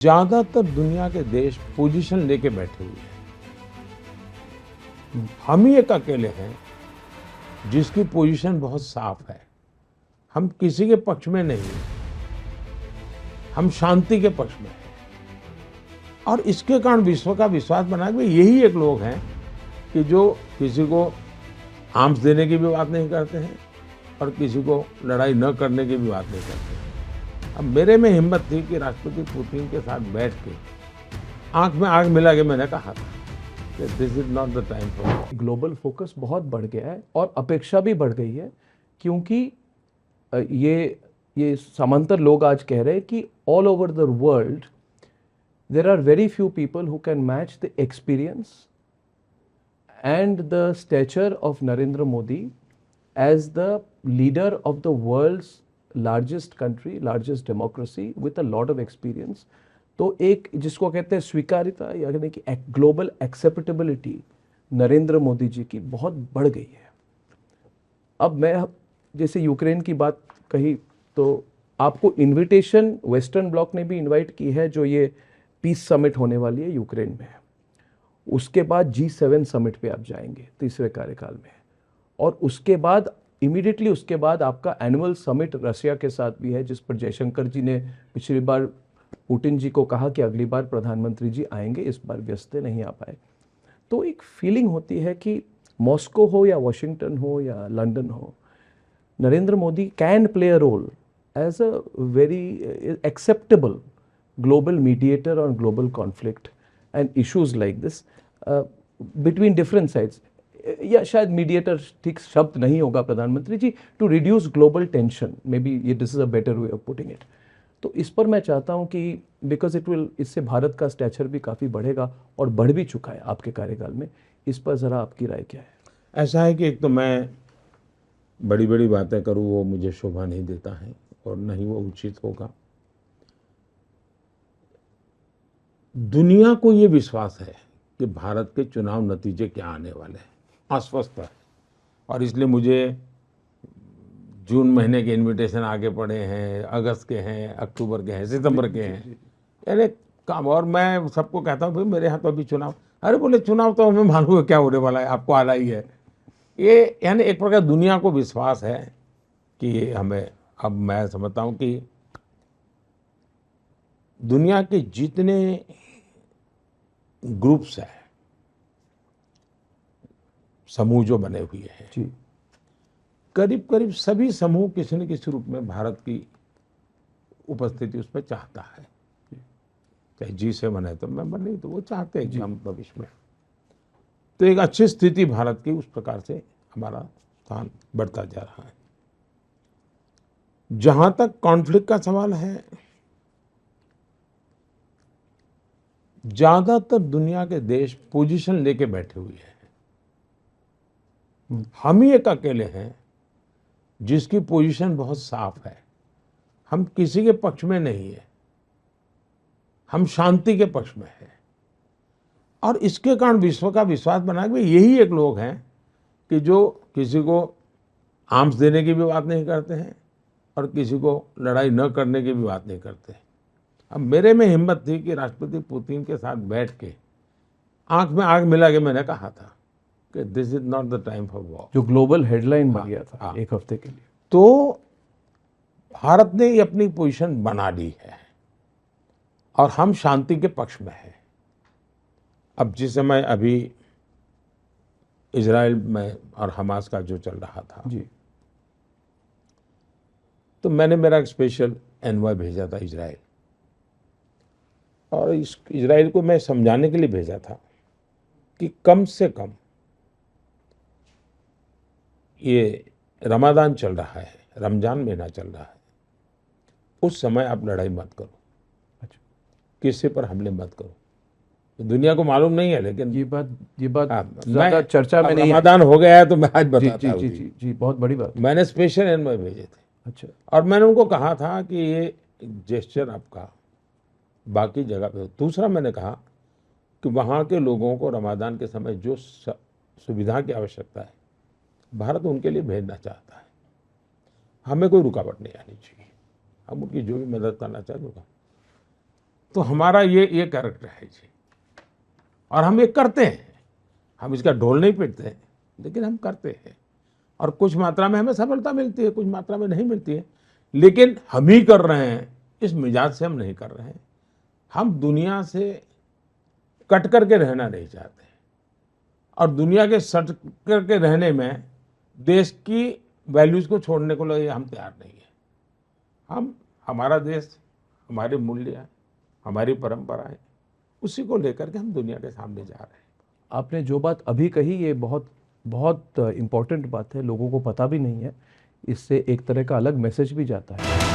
ज्यादातर दुनिया के देश पोजीशन लेके बैठे हुए हैं। हम ही एक अकेले हैं जिसकी पोजीशन बहुत साफ है। हम किसी के पक्ष में नहीं हैं, हम शांति के पक्ष में हैं। और इसके कारण विश्व का विश्वास बना कि यही एक लोग हैं कि जो किसी को आर्म्स देने की भी बात नहीं करते हैं और किसी को लड़ाई न करने की भी बात नहीं करते हैं। अब मेरे में हिम्मत थी कि राष्ट्रपति पुतिन के साथ बैठ के आंख में आंख मिला के मैंने कहा था कि this is not the time for. Global focus बहुत बढ़ गया है और अपेक्षा भी बढ़ गई है, क्योंकि ये समांतर लोग आज कह रहे हैं कि all over the world there are very few people who can match the experience and the stature of Narendra Modi as the leader of the world's largest country, largest democracy with a lot of experience. तो एक जिसको कहते हैं स्वीकार्यता यानी कि global acceptability Narendra Modi ji की बहुत बढ़ गई है। अब मैं जैसे यूक्रेन की बात कही तो आपको इनविटेशन वेस्टर्न ब्लॉक ने भी इनवाइट की है, जो ये पीस समिट होने वाली है यूक्रेन में। उसके बाद G7 समिट पे आप जाएंगे तीसरे कार्यकाल में, और उसके बाद इमीडिएटली उसके बाद आपका एनुअल समिट रशिया के साथ भी है, जिस पर जयशंकर जी ने पिछली बार पुतिन जी को कहा कि अगली बार प्रधानमंत्री जी आएंगे, इस बार व्यस्त नहीं आ पाए। तो एक फीलिंग होती है कि मॉस्को हो या वॉशिंगटन हो या लंदन हो, Narendra Modi can play a role as a very acceptable global mediator on global conflict and issues like this between different sides. या शायद मीडिएटर ठीक शब्द नहीं होगा प्रधानमंत्री ji, to reduce global tension, maybe ये this is a better way of putting it. तो इस पर मैं चाहता हूँ कि बिकॉज इट विल, इससे भारत का स्टैचर भी काफ़ी बढ़ेगा और बढ़ भी चुका है आपके कार्यकाल में। इस पर ज़रा आपकी राय क्या है? ऐसा है कि एक तो मैं बड़ी बड़ी बातें करूँ वो मुझे शोभा नहीं देता है और न ही वो उचित होगा। दुनिया को ये विश्वास है कि भारत के चुनाव नतीजे क्या आने वाले हैं, आश्वस्त है। और इसलिए मुझे जून महीने के इनविटेशन आगे पड़े हैं, अगस्त के हैं, अक्टूबर के हैं, सितंबर के हैं, यानी काम। और मैं सबको कहता हूँ भाई मेरे यहाँ तो अभी चुनाव, अरे बोले चुनाव तो हमें मालूम है क्या होने वाला है, आपको आना ही है। ये यानी एक प्रकार दुनिया को विश्वास है कि हमें, अब मैं समझता हूँ कि दुनिया के जितने ग्रुप्स हैं, समूह जो बने हुए हैं जी, करीब करीब सभी समूह किसी न किसी रूप में भारत की उपस्थिति उस पर चाहता है। चाहे G7 है तो मेंबर, नहीं तो वो चाहते हैं कि हम भविष्य में, तो एक अच्छी स्थिति भारत की, उस प्रकार से हमारा स्थान बढ़ता जा रहा है। जहां तक कॉन्फ्लिक्ट का सवाल है, ज्यादातर दुनिया के देश पोजीशन लेके बैठे हुए हैं। हम ही एक अकेले हैं जिसकी पोजीशन बहुत साफ है। हम किसी के पक्ष में नहीं है, हम शांति के पक्ष में हैं। और इसके कारण विश्व का विश्वास बना कि यही एक लोग हैं कि जो किसी को आर्म्स देने की भी बात नहीं करते हैं और किसी को लड़ाई न करने की भी बात नहीं करते हैं। अब मेरे में हिम्मत थी कि राष्ट्रपति पुतिन के साथ बैठ के आंख में आंख मिला के मैंने कहा था कि this is not the time for war, जो ग्लोबल हेडलाइन बन गया था एक हफ्ते के लिए। तो भारत ने ये अपनी पोजीशन बना ली है और हम शांति के पक्ष में हैं। अब जिस समय अभी इजराइल में और हमास का जो चल रहा था जी, तो मैंने मेरा एक स्पेशल एनवॉय भेजा था इजराइल, और इस इजराइल को मैं समझाने के लिए भेजा था कि कम से कम ये रमादान चल रहा है, रमजान महीना चल रहा है, उस समय आप लड़ाई मत करो, किसी पर हमले मत करो। दुनिया को मालूम नहीं है, लेकिन ये बात ज्यादा चर्चा में नहीं है। रमादान हो गया है तो मैं आज बताता हूँ। जी जी जी जी, बहुत बड़ी बात। मैंने स्पेशल एनवॉय भेजे थे। अच्छा, और मैंने उनको कहा था कि ये जेस्चर आपका बाकी जगह पे हो। दूसरा मैंने कहा कि वहाँ के लोगों को रमादान के समय जो सुविधा की आवश्यकता है, भारत उनके लिए भेजना चाहता है। हमें कोई रुकावट नहीं आनी चाहिए, हम उनकी जो भी मदद करना चाहते होगा। तो हमारा ये कैरेक्टर है जी, और हम ये करते हैं। हम इसका ढोल नहीं पीटते हैं, लेकिन हम करते हैं। और कुछ मात्रा में हमें सफलता मिलती है, कुछ मात्रा में नहीं मिलती है, लेकिन हम ही कर रहे हैं, इस मिजाज से हम नहीं कर रहे हैं। हम दुनिया से कट करके रहना नहीं चाहते, और दुनिया के सट करके रहने में देश की वैल्यूज को छोड़ने को लिए हम तैयार नहीं है। हम, हमारा देश, हमारे मूल्य, हमारी परंपराएं, उसी को लेकर के हम दुनिया के सामने जा रहे हैं। आपने जो बात अभी कही ये बहुत बहुत इम्पोर्टेंट बात है, लोगों को पता भी नहीं है, इससे एक तरह का अलग मैसेज भी जाता है।